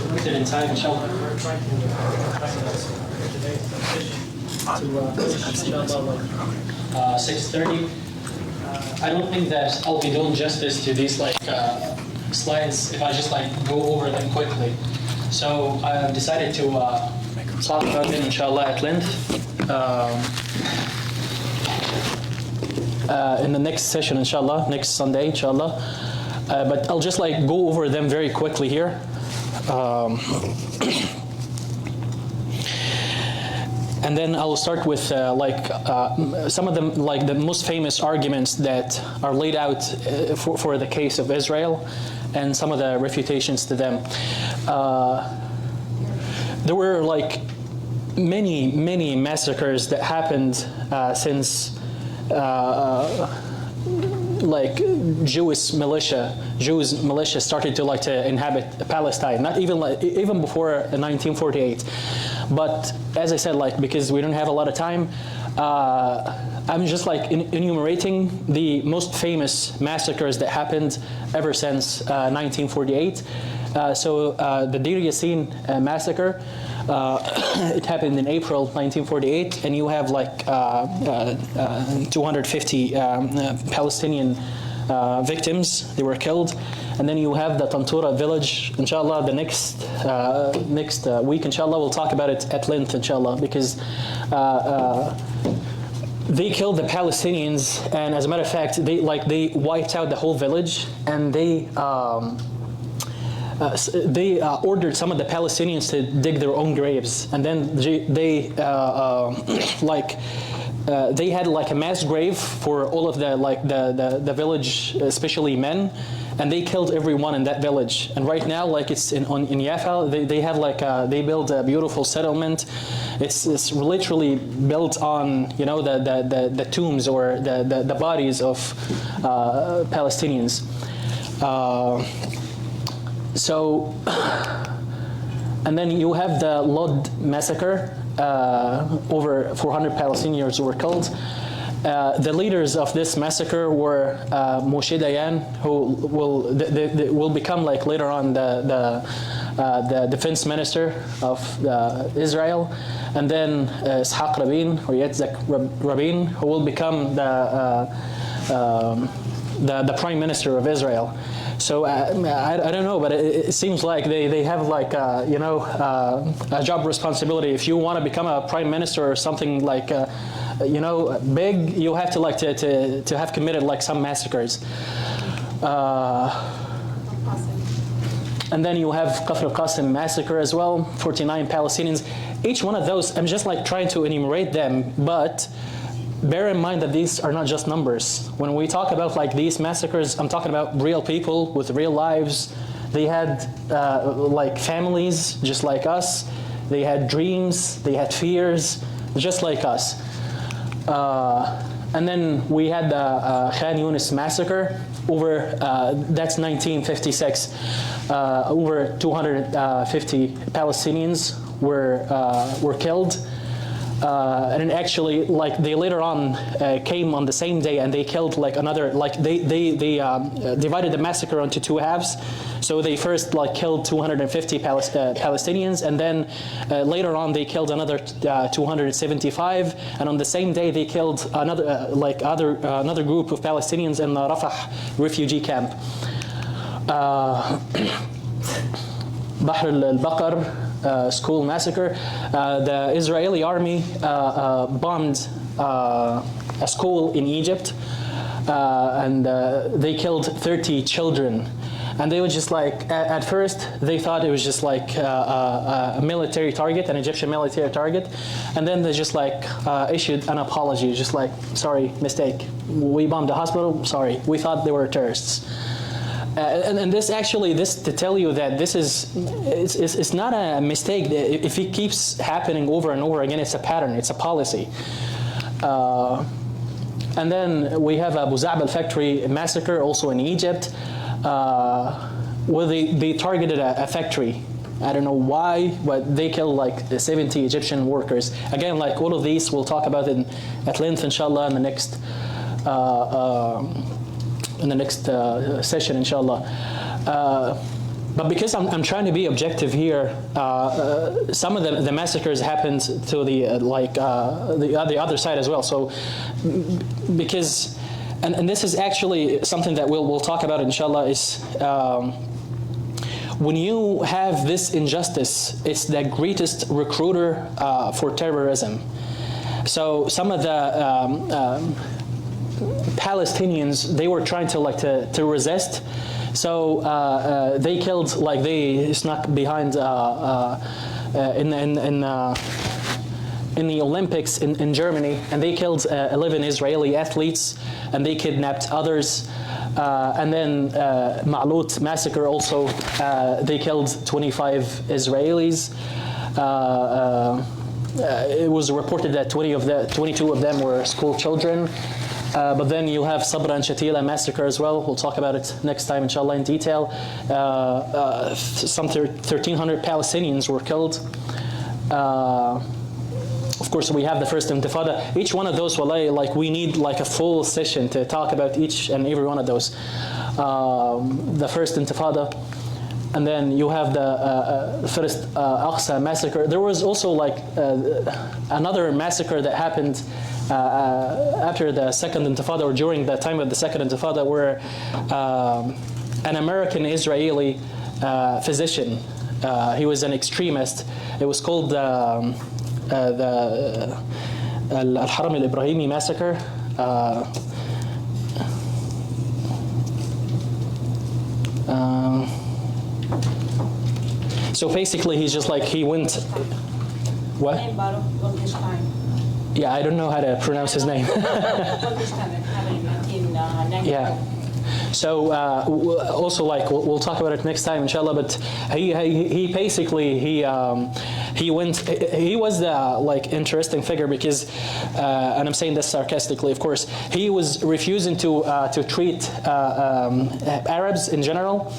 limited in time, inshallah. We're trying to today's decision to inshallah, like 6:30. I don't think that I'll be doing justice to these slides if I just go over them quickly. So I've decided to talk about them inshallah at length in the next session inshallah, next Sunday inshallah. But I'll just go over them very quickly here. And then I'll start with some of them, the most famous arguments that are laid out for the case of Israel, and some of the refutations to them. There were many massacres that happened since Jewish militia started to inhabit Palestine. Not even before 1948. But as I said, because we don't have a lot of time, I'm just enumerating the most famous massacres that happened ever since 1948. So the Deir Yassin massacre, it happened in April 1948, and you have 250 Palestinian victims. They were killed. And then you have the Tantura village, inshallah, the next week, inshallah, we'll talk about it at length, inshallah, because they killed the Palestinians, and as a matter of fact, they wiped out the whole village, and they ordered some of the Palestinians to dig their own graves, and then they had a mass grave for all of the village, especially men, and they killed everyone in that village. And right now, it's in Yafa, they have they built a beautiful settlement. It's literally built on the tombs or the bodies of Palestinians. And then you have the Lod massacre. Over 400 Palestinians were killed. The leaders of this massacre were Moshe Dayan, who will become later on the defense minister of Israel, and then Ishaq Rabin or Yitzhak Rabin, who will become the prime minister of Israel. So I don't know, but it seems like they have a job responsibility. If you want to become a prime minister or something big, you have to have committed some massacres. And then you have Kafr al-Qasim massacre as well, 49 Palestinians. Each one of those, I'm just trying to enumerate them, but bear in mind that these are not just numbers. When we talk about these massacres, I'm talking about real people with real lives. They had families just like us. They had dreams. They had fears just like us. And then we had the Khan Yunis massacre. That's 1956. Over 250 Palestinians were killed. And actually, they later on came on the same day, and they killed another. They divided the massacre into two halves. So they first killed 250 Palestinians, and then later on they killed another 275. And on the same day they killed another another group of Palestinians in the Rafah refugee camp. Bahr al-Baqar school massacre. The Israeli army bombed a school in Egypt, and they killed 30 children. And they were just at first they thought it was just a military target, an Egyptian military target, and then they just issued an apology, just sorry, mistake. We bombed a hospital. Sorry, we thought they were terrorists. And this to tell you that it's not a mistake. If it keeps happening over and over again, it's a pattern, it's a policy. And then we have Abu Za'b factory massacre also in Egypt, where they targeted a factory. I don't know why, but they killed 70 Egyptian workers. Again, all of these, we'll talk about it at length, inshallah, in the next session, inshallah. But because I'm trying to be objective here, some of the massacres happened to the other side as well. So because, and this is actually something that we'll talk about inshallah, is when you have this injustice, it's the greatest recruiter for terrorism. So some of the Palestinians, they were trying to resist. So they killed, like they snuck behind in the Olympics in Germany, and they killed 11 Israeli athletes, and they kidnapped others. And then Ma'lut massacre also, they killed 25 Israelis. It was reported that 22 of them were school children. But then you have Sabra and Shatila massacre as well. We'll talk about it next time, inshallah, in detail. Some 1,300 Palestinians were killed. Of course, we have the first Intifada. Each one of those, wallahi, like we need like a full session to talk about each and every one of those. The first Intifada. And then you have the first Aqsa massacre. There was also like another massacre that happened after the second Intifada, or during the time of the second Intifada, where an American Israeli physician, he was an extremist. It was called the Al-Haram al-Ibrahimi massacre. So basically, he's just like, he went. What? Yeah, I don't know how to pronounce his name. Yeah. So also, like, we'll talk about it next time, inshallah. But he basically he went. He was the like interesting figure because, and I'm saying this sarcastically, of course. He was refusing to treat Arabs in general,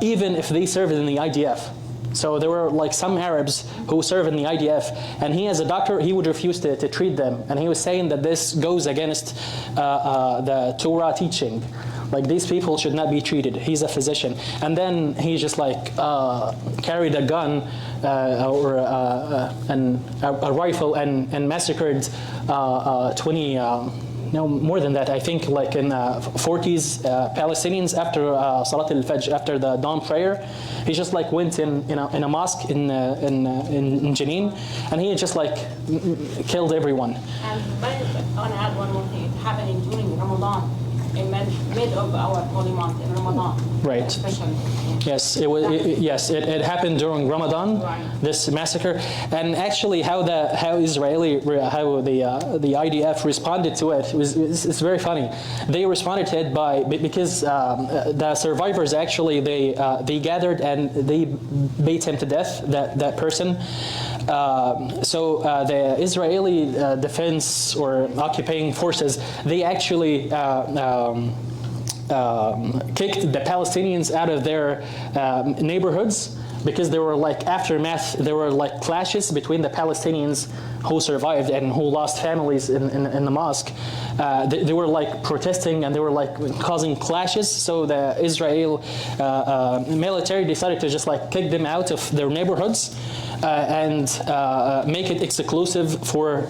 even if they served in the IDF. So there were like some Arabs who serve in the IDF, and he as a doctor, he would refuse to treat them. And he was saying that this goes against the Torah teaching. Like these people should not be treated. He's a physician. And then he just like carried a gun or a rifle and massacred 20, no, more than that, I think like in 40s Palestinians after Salat al-Fajr, after the dawn prayer. He just like went in a mosque in Jenin, and he just like killed everyone. And I want to add one more thing. It happened during Ramadan, in mid of our holy month in Ramadan. Right. Especially. Yes, it happened during Ramadan. Right. This massacre, and actually how the IDF responded to it it's very funny. They responded to it because the survivors actually they gathered and they beat him to death, that person. So the Israeli defense or occupying forces, they actually kicked the Palestinians out of their neighborhoods because there were like aftermath, there were like clashes between the Palestinians who survived and who lost families in the mosque. They were like protesting and they were like causing clashes. So the Israel military decided to just like kick them out of their neighborhoods and make it exclusive for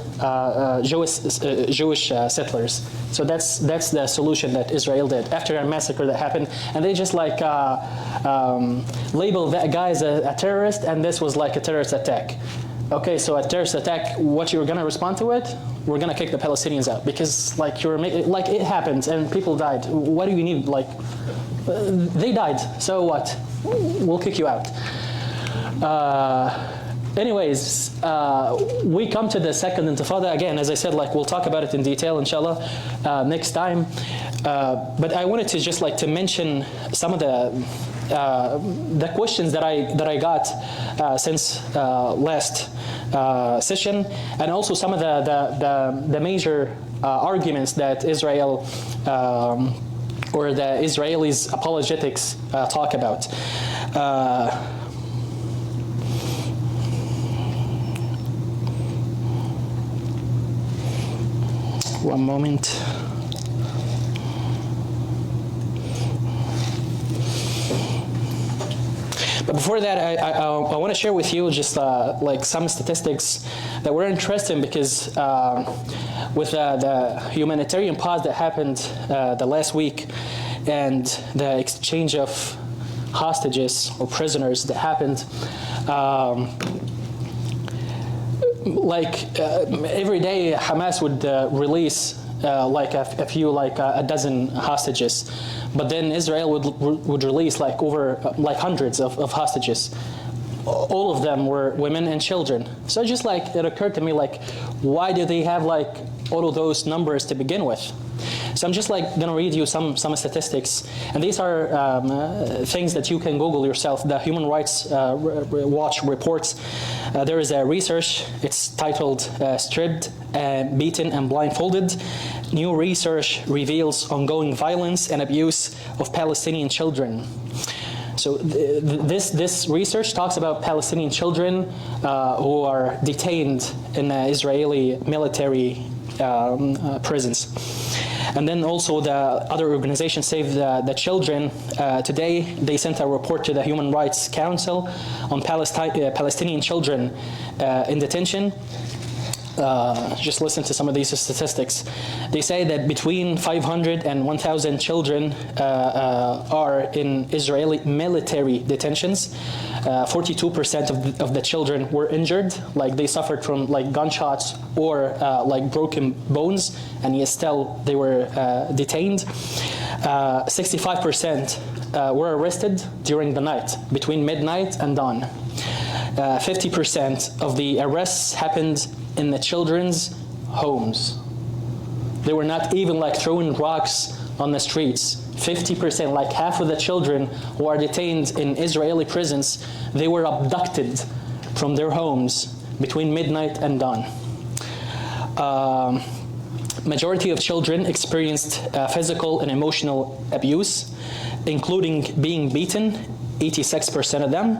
Jewish settlers. So that's the solution that Israel did after a massacre that happened, and they just like labeled that guy as a terrorist, and this was like a terrorist attack. Okay, so a terrorist attack, what you're gonna respond to it? We're gonna kick the Palestinians out because like like it happened and people died. What do you need? Like they died. So what? We'll kick you out. Anyways, we come to the second Intifada. Again, as I said, like we'll talk about it in detail, inshallah, next time. But I wanted to just like to mention some of the questions that I got since last session, and also some of the major arguments that Israel or the Israelis apologetics talk about. One moment. before that, I want to share with you just like some statistics that were interesting because with the humanitarian pause that happened the last week and the exchange of hostages or prisoners that happened, every day Hamas would release like a few, like a dozen hostages, but then Israel would release like hundreds of hostages. All of them were women and children. So just like it occurred to me, like, why do they have like all of those numbers to begin with? So I'm just like gonna read you some statistics, and these are things that you can Google yourself. The Human Rights Watch reports. There is a research. It's titled "Stripped, Beaten, and Blindfolded." New research reveals ongoing violence and abuse of Palestinian children. So this research talks about Palestinian children who are detained in Israeli military prisons. And then also the other organization Save the Children. Today they sent a report to the Human Rights Council on Palestinian children in detention. Just listen to some of these statistics. They say that between 500 and 1,000 children are in Israeli military detentions. 42% of the children were injured, like they suffered from like gunshots or like broken bones, and yet still they were detained. 65% were arrested during the night, between midnight and dawn. 50% of the arrests happened in the children's homes. They were not even like throwing rocks on the streets. 50%, like half of the children who are detained in Israeli prisons, they were abducted from their homes between midnight and dawn. Majority of children experienced physical and emotional abuse, including being beaten, 86% of them,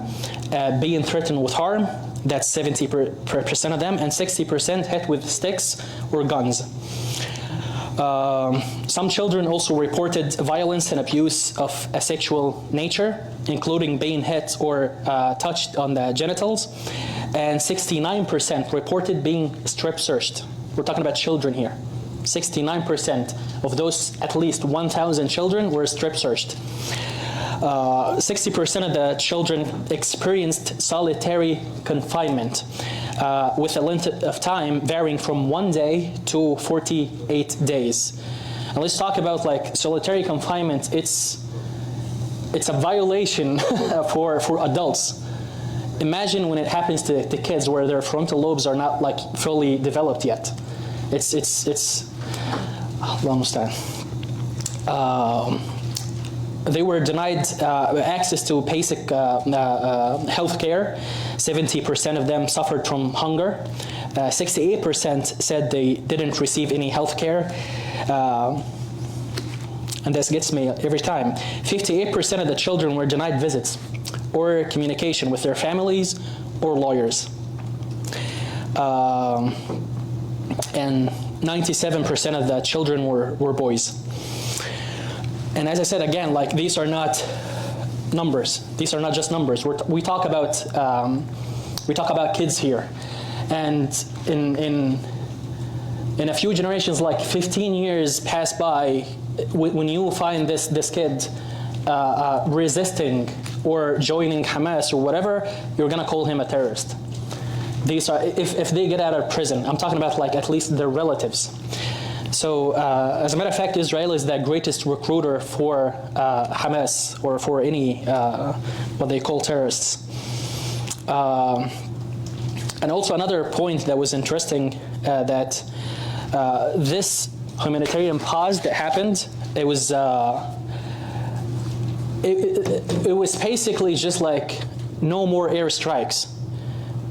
being threatened with harm, that's 70% of them, and 60% hit with sticks or guns. Some children also reported violence and abuse of a sexual nature, including being hit or touched on the genitals, and 69% reported being strip searched. We're talking about children here. 69% of those at least 1,000 children were strip searched. 60% of the children experienced solitary confinement with a length of time varying from 1 day to 48 days. And let's talk about like solitary confinement. It's a violation for adults. Imagine when it happens to kids where their frontal lobes are not like fully developed yet. It's almost done. They were denied access to basic health care. 70% of them suffered from hunger. 68% said they didn't receive any health care. And this gets me every time. 58% of the children were denied visits or communication with their families or lawyers. And 97% of the children were boys. And as I said again, like these are not numbers. These are not just numbers. We talk about kids here, and in a few generations, like 15 years pass by, when you find this kid resisting or joining Hamas or whatever, you're gonna call him a terrorist. These are if they get out of prison. I'm talking about like at least their relatives. So, as a matter of fact, Israel is the greatest recruiter for Hamas or for any what they call terrorists. And also another point that was interesting that this humanitarian pause that happened, it was basically just like no more airstrikes.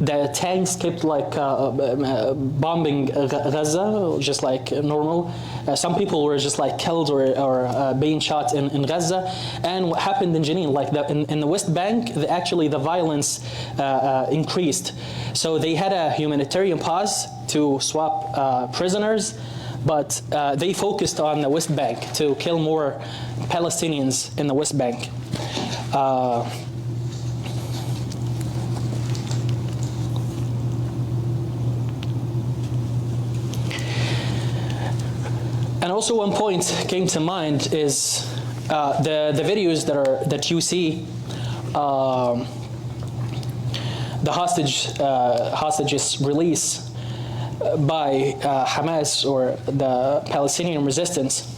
The tanks kept like bombing Gaza, just like normal. Some people were just like killed or being shot in Gaza. And what happened in Jenin, like in the West Bank, actually the violence increased. So they had a humanitarian pause to swap prisoners, but they focused on the West Bank to kill more Palestinians in the West Bank. And also one point came to mind is the videos that you see, the hostages release by Hamas or the Palestinian resistance.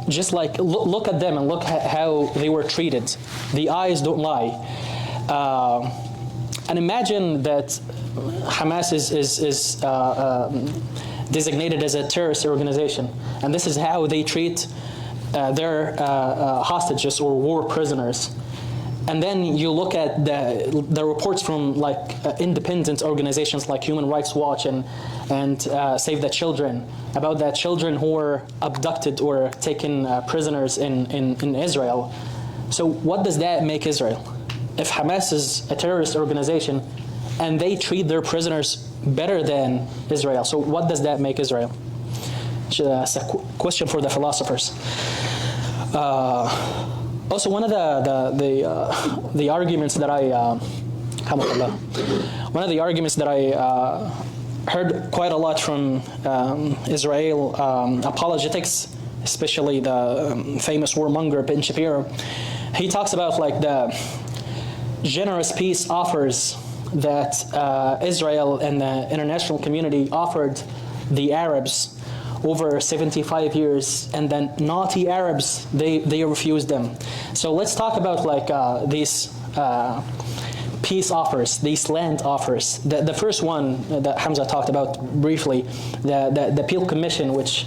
Just like look at them and look at how they were treated. The eyes don't lie. And imagine that Hamas is designated as a terrorist organization, and this is how they treat their hostages or war prisoners. And then you look at the reports from like independent organizations like Human Rights Watch and Save the Children about the children who were abducted or taken prisoners in Israel. So what does that make Israel? If Hamas is a terrorist organization and they treat their prisoners better than Israel, so what does that make Israel? It's a question for the philosophers. Also, one of the arguments that I heard quite a lot from Israel apologetics, especially the famous warmonger Ben Shapiro, he talks about like the generous peace offers that Israel and the international community offered the Arabs over 75 years, and then naughty Arabs, they refused them. So let's talk about like these peace offers, these land offers. The first one that Hamza talked about briefly, the Peel Commission, which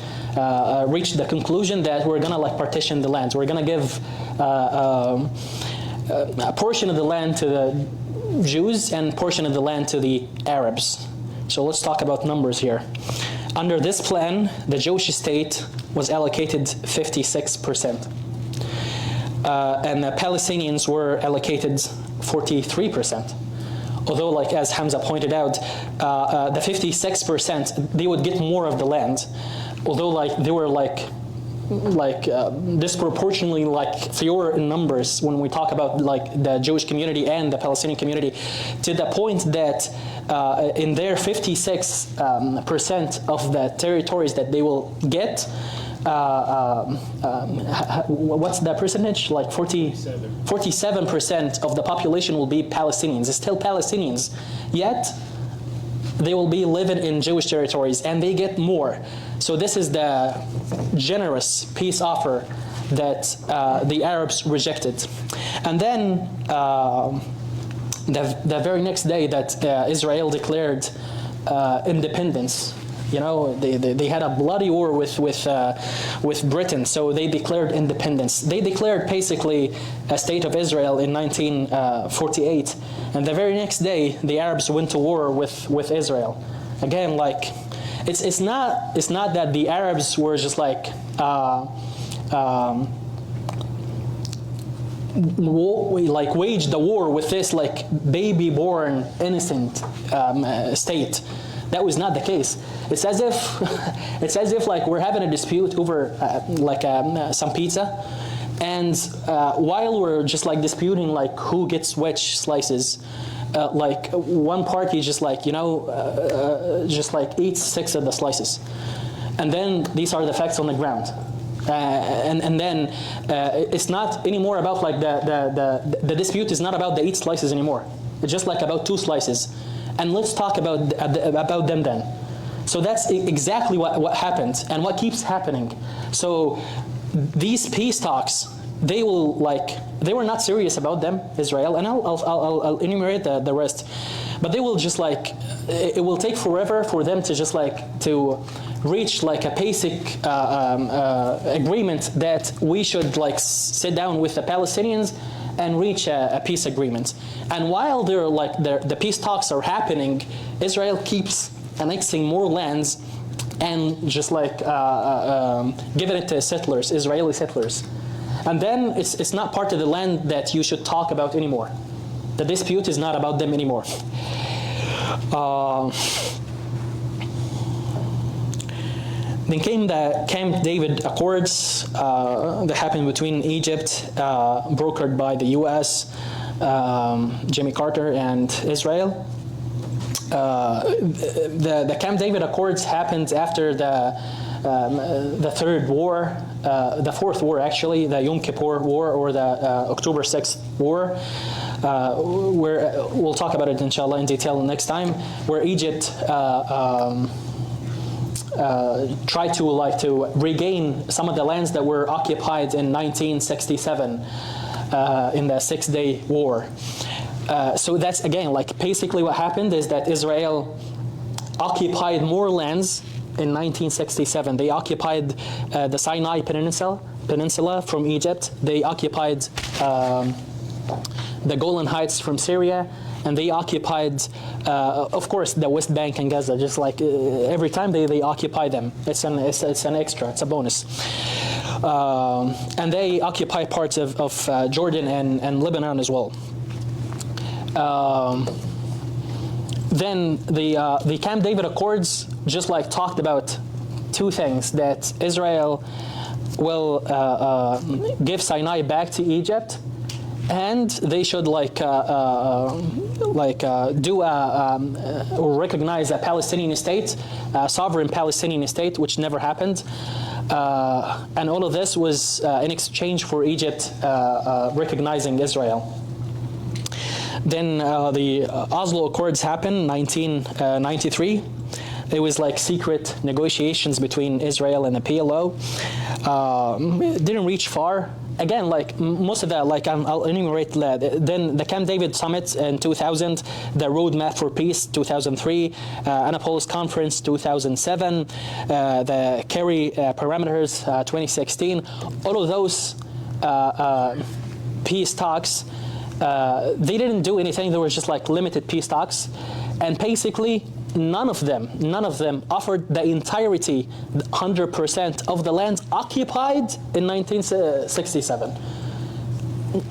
reached the conclusion that we're gonna like partition the lands. We're gonna give a portion of the land to the Jews and a portion of the land to the Arabs. So let's talk about numbers here. Under this plan, the Jewish state was allocated 56%. And the Palestinians were allocated 43%. Although, like as Hamza pointed out, the 56%, they would get more of the land. Although like they were disproportionately like fewer in numbers when we talk about like the Jewish community and the Palestinian community, to the point that in their 56% of the territories that they will get, what's the percentage? Like 47% of the population will be Palestinians. It's still Palestinians, yet they will be living in Jewish territories and they get more. So this is the generous peace offer that the Arabs rejected. And then the very next day that Israel declared independence, you know, they had a bloody war with Britain, so they declared independence. They declared basically a state of Israel in 1948, and the very next day the Arabs went to war with Israel. Again, like it's not that the Arabs were just like waged the war with this like baby-born innocent state. That was not the case. It's as if like we're having a dispute over some pizza, and while we're just like disputing like who gets which slices, like one party just like just like eats 6 of the slices, and then these are the facts on the ground. And then it's not anymore about like the dispute is not about the 8 slices anymore. It's just like about 2 slices, and let's talk about them then. So that's exactly what happened and what keeps happening. So these peace talks, they were not serious about them, Israel, and I'll enumerate the rest. But they will just like, it will take forever for them to just like to reach like a basic agreement that we should like sit down with the Palestinians and reach a peace agreement. And while the peace talks are happening, Israel keeps annexing more lands and just like giving it to settlers, Israeli settlers. And then it's not part of the land that you should talk about anymore. The dispute is not about them anymore. Then came the Camp David Accords that happened between Egypt, brokered by the US, Jimmy Carter, and Israel. The Camp David Accords happened after the the third war, the fourth war actually, the Yom Kippur War or the October 6th War, where we'll talk about it inshallah in detail next time, where Egypt tried to regain some of the lands that were occupied in 1967 in the Six-Day War. So that's again basically what happened is that Israel occupied more lands in 1967. They occupied the Sinai Peninsula from Egypt. They occupied the Golan Heights from Syria, and they occupied, of course, the West Bank and Gaza. Just like every time they occupy them, it's an extra, it's a bonus. And they occupy parts of Jordan and Lebanon as well. Then the Camp David Accords just talked about two things: that Israel will give Sinai back to Egypt, and they should do or recognize a Palestinian state, a sovereign Palestinian state, which never happened. And all of this was in exchange for Egypt recognizing Israel. Then the Oslo Accords happened, 1993. It was secret negotiations between Israel and the PLO. It didn't reach far. Again, most of that, I'll enumerate that. Then the Camp David Summit in 2000, the Roadmap for Peace 2003, Annapolis Conference 2007, the Kerry Parameters 2016. All of those peace talks, they didn't do anything. There was just limited peace talks, and basically none of them offered the entirety, 100% of the land occupied in 1967.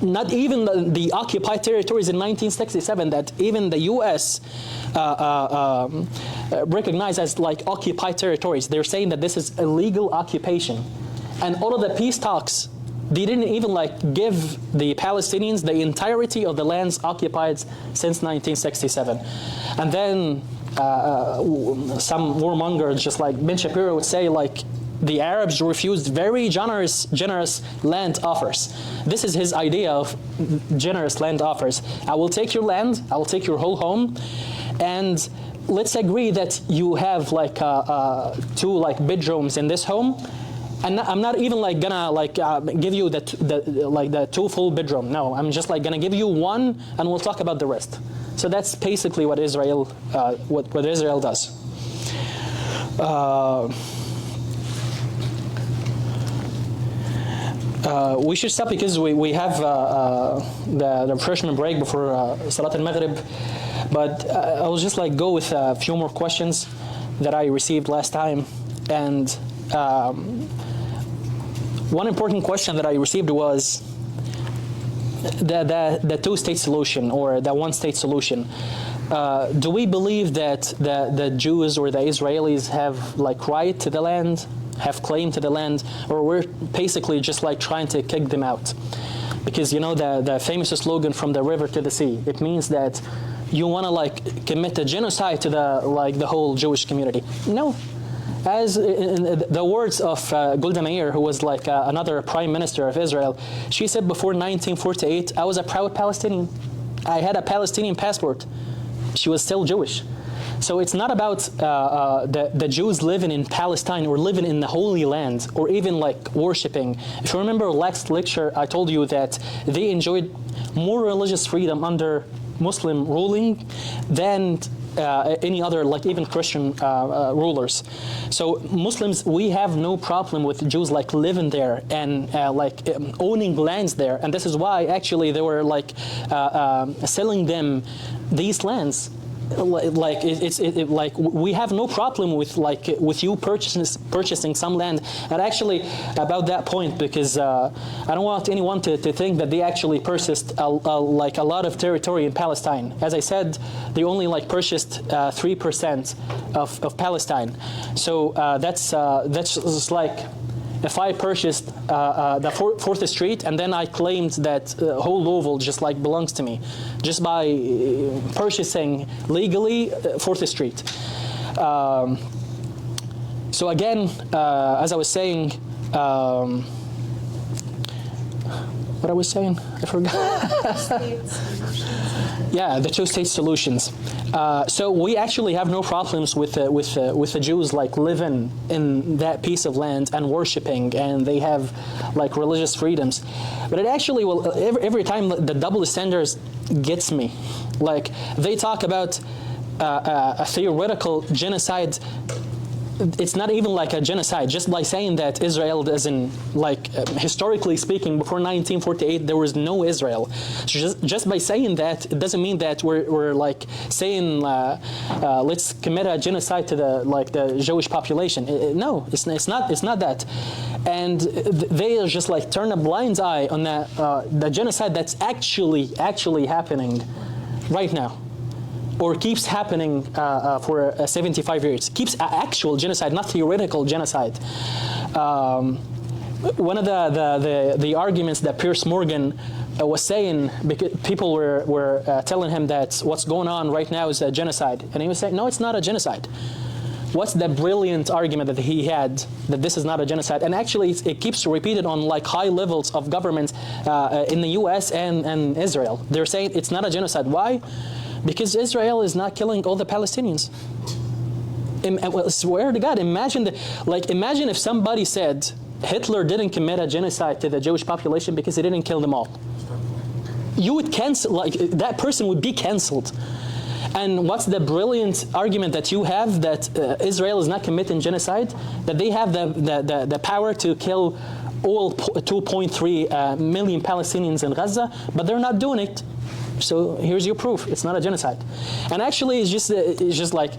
Not even the occupied territories in 1967 that even the U.S. Recognized as occupied territories. They're saying that this is illegal occupation, and all of the peace talks, they didn't even give the Palestinians the entirety of the lands occupied since 1967. And then some warmongers, just like Ben Shapiro, would say the Arabs refused very generous land offers. This is his idea of generous land offers. I will take your land, I will take your whole home, and let's agree that you have 2 bedrooms in this home. And I'm not even gonna give you the 2 full bedroom. No, I'm just gonna give you 1, and we'll talk about the rest. So that's basically what Israel what Israel does. We should stop because we have the refreshment break before Salat al-Maghrib. But I'll just go with a few more questions that I received last time. And one important question that I received was the two-state solution or the one-state solution. Do we believe that the Jews or the Israelis have right to the land, have claim to the land, or we're basically just trying to kick them out? Because the famous slogan, from the river to the sea, it means that you want to commit a genocide to the whole Jewish community. No. As in the words of Golda Meir, who was another prime minister of Israel, she said before 1948, I was a proud Palestinian. I had a Palestinian passport. She was still Jewish. So it's not about the Jews living in Palestine or living in the Holy Land or even worshiping. If you remember last lecture, I told you that they enjoyed more religious freedom under Muslim ruling than any other, even Christian rulers. So Muslims, we have no problem with Jews living there and owning lands there, and this is why actually they were selling them these lands. We have no problem with you purchasing some land. And actually about that point, because I don't want anyone to think that they actually purchased a lot of territory in Palestine. As I said, they only purchased 3% of Palestine. So that's just if I purchased the 4th Street and then I claimed that whole Louisville just belongs to me, just by purchasing legally 4th Street. So again, as I was saying, what I was saying, I forgot. Yeah, the two-state solutions. So we actually have no problems with the Jews like living in that piece of land and worshiping, and they have like religious freedoms. But it actually will every time the double standards gets me. Like they talk about a theoretical genocide. It's not even like a genocide, just by saying that Israel doesn't, like, historically speaking, before 1948, there was no Israel. So just by saying that, it doesn't mean that we're like saying, let's commit a genocide to the Jewish population. No, it's not that. And they just like turn a blind eye on the genocide that's actually happening right now, or keeps happening for 75 years. Keeps actual genocide, not theoretical genocide. One of the arguments that Piers Morgan was saying, because people were telling him that what's going on right now is a genocide, and he was saying, no, it's not a genocide. What's the brilliant argument that he had that this is not a genocide? And actually, it keeps repeated on like high levels of government in the U.S. and Israel. They're saying it's not a genocide. Why? Because Israel is not killing all the Palestinians. Well, swear to God, imagine if somebody said Hitler didn't commit a genocide to the Jewish population because he didn't kill them all. You would cancel, like that person would be canceled. And what's the brilliant argument that you have that Israel is not committing genocide? That they have the power to kill all 2.3 million Palestinians in Gaza, but they're not doing it. So here's your proof. It's not a genocide. And actually, it's just like,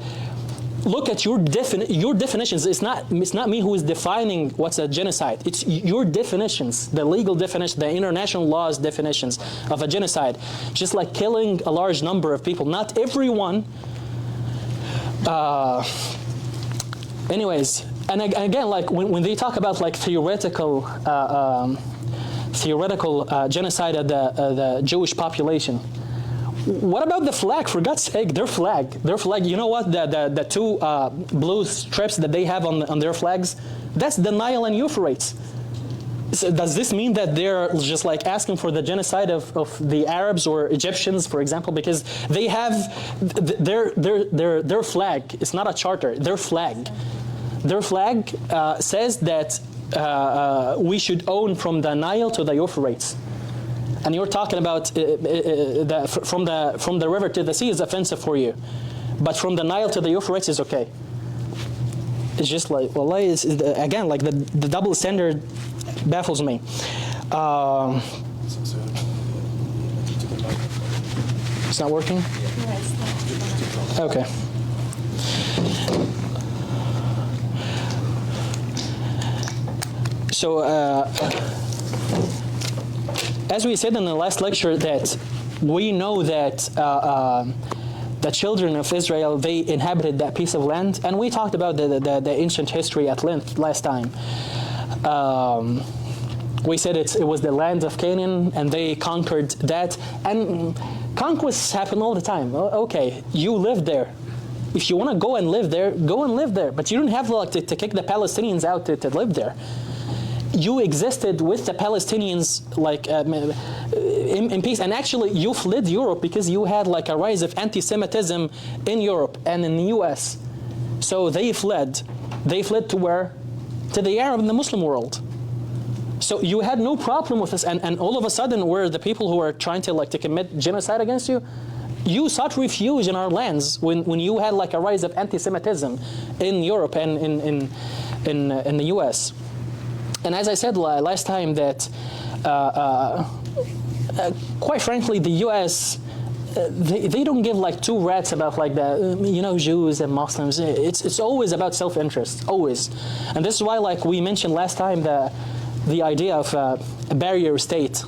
look at your definitions. It's not me who is defining what's a genocide. It's your definitions, the legal definition, the international law's definitions of a genocide. Just like killing a large number of people. Not everyone. Anyways, and again, like when they talk about like theoretical genocide of the Jewish population. What about the flag? For God's sake, their flag. You know what? The two blue strips that they have on their flags, that's the Nile and Euphrates. So does this mean that they're just like asking for the genocide of the Arabs or Egyptians, for example, because they have their flag? It's not a charter. Their flag says that we should own from the Nile to the Euphrates. And you're talking about from the river to the sea is offensive for you, but from the Nile to the Euphrates is okay. It's just like, well, again, like the double standard baffles me. It's not working? Okay. So, as we said in the last lecture, that we know that the children of Israel, they inhabited that piece of land, and we talked about the ancient history at length last time. We said it was the land of Canaan, and they conquered that, and conquests happen all the time. Okay, you lived there. If you want to go and live there, go and live there, but you don't have like to kick the Palestinians out to live there. You existed with the Palestinians like in peace, and actually you fled Europe because you had like a rise of anti-Semitism in Europe and in the U.S. So they fled. They fled to where? To the Arab and the Muslim world. So you had no problem with this, and all of a sudden we're the people who are trying to like to commit genocide against you. You sought refuge in our lands when you had like a rise of anti-Semitism in Europe and in the U.S. And as I said last time, that quite frankly, the U.S. They don't give like two rats about like the Jews and Muslims. It's always about self-interest, always. And this is why, like we mentioned last time, the idea of a barrier state.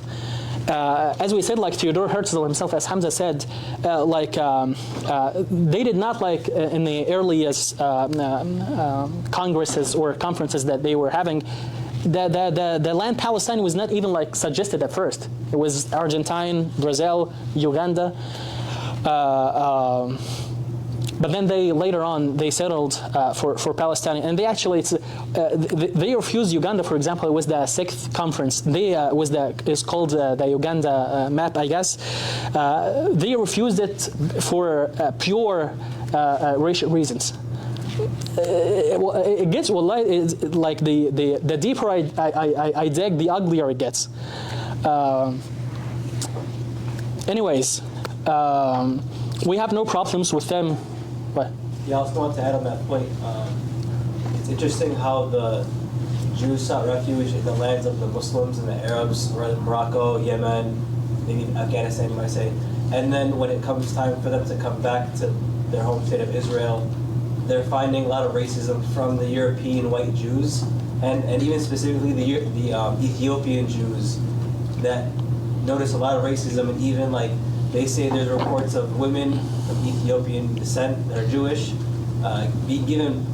As we said, like Theodore Herzl himself, as Hamza said, they did not like in the earliest congresses or conferences that they were having. The land Palestine was not even like suggested at first. It was Argentina, Brazil, Uganda. but then they later on they settled for Palestine, and they actually they refused Uganda. For example, it was the sixth conference. It's called the Uganda map, I guess. They refused it for pure racial reasons. It gets like the deeper I dig, the uglier it gets. Anyways, we have no problems with them. What? Yeah, I also want to add on that point. It's interesting how the Jews sought refuge in the lands of the Muslims and the Arabs, Morocco, Yemen, maybe Afghanistan, you might say. And then when it comes time for them to come back to their home state of Israel, they're finding a lot of racism from the European white Jews, and even specifically the Ethiopian Jews that notice a lot of racism, and even like they say there's reports of women of Ethiopian descent that are Jewish being given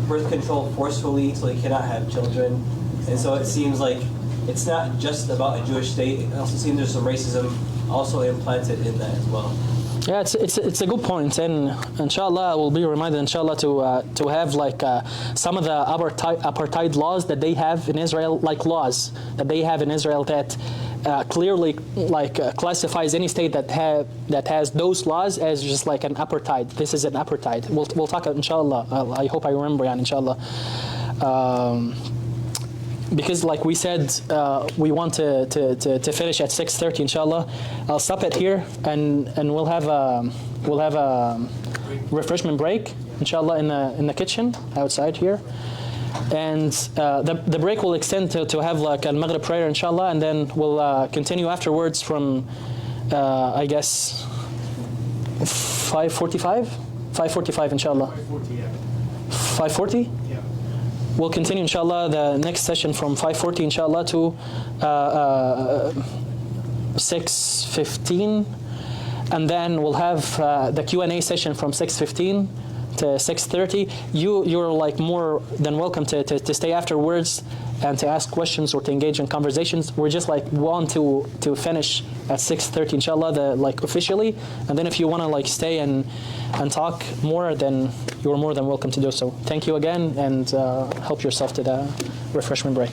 birth control forcefully so they cannot have children. And so it seems like it's not just about a Jewish state, it also seems there's some racism also implanted in that as well. Yeah, it's a good point, and inshallah we'll be reminded, inshallah, to have like some of the apartheid laws that they have in Israel, like laws that they have in Israel that clearly like classifies any state that has those laws as just like an apartheid. This is an apartheid. We'll talk, inshallah. I hope I remember, inshallah. Because like we said, we want to finish at 6:30, inshallah. I'll stop it here, and we'll have a refreshment break, inshallah, in the kitchen outside here. And the break will extend to have like a Maghrib prayer, inshallah, and then we'll continue afterwards from I guess 5:45, 5:45, inshallah. 5:40, yeah. 5:40. Yeah. We'll continue, inshallah, the next session from 5:40, inshallah, to 6:15. And then we'll have the Q&A session from 6:15 to 6:30. You're like more than welcome to stay afterwards and to ask questions or to engage in conversations. We're just like want to finish at 6:30, inshallah, like officially. And then if you want to like stay and talk more, then you're more than welcome to do so. Thank you again, and help yourself to the refreshment break.